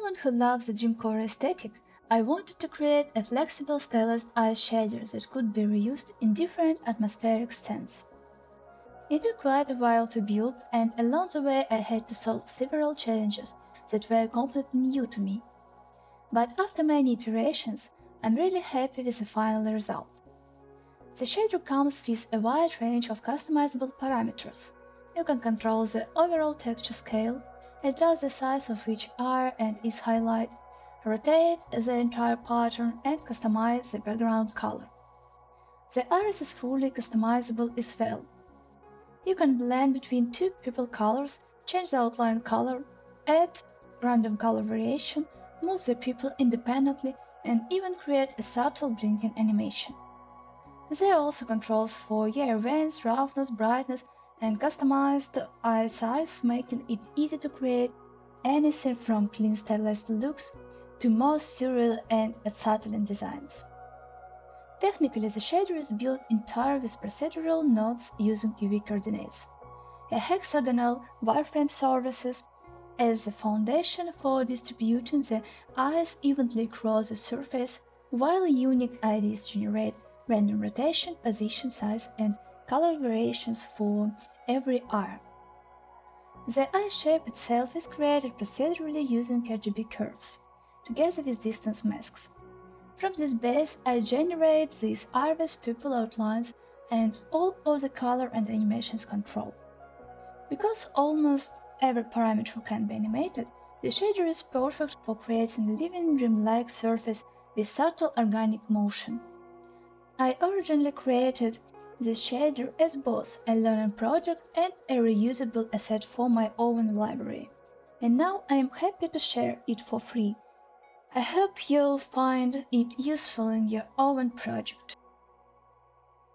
someone who loves the dreamcore aesthetic, I wanted to create a flexible stylized ice shader that could be reused in different atmospheric scenes. It took quite a while to build, and along the way I had to solve several challenges that were completely new to me. But after many iterations, I'm really happy with the final result. The shader comes with a wide range of customizable parameters. You can control the overall texture scale, adjust the size of each eye and its highlight, rotate the entire pattern, and customize the background color. The iris is fully customizable as well. You can blend between two pupil colors, change the outline color, add random color variation, move the pupil independently, and even create a subtle blinking animation. There are also controls for events, roughness, brightness, and customized eye size, making it easy to create anything from clean stylized looks to more surreal and unsettling designs. Technically, the shader is built entirely with procedural nodes using UV coordinates. A hexagonal wireframe services as the foundation for distributing the eyes evenly across the surface, while unique IDs generate random rotation, position, size, and color variations for every eye. The eye shape itself is created procedurally using RGB curves, together with distance masks. From this base, I generate these iris pupil outlines and all other color and animations control. Because almost every parameter can be animated, the shader is perfect for creating a living dreamlike surface with subtle organic motion. I originally created this shader as both a learning project and a reusable asset for my own library, and now I am happy to share it for free. I hope you'll find it useful in your own project.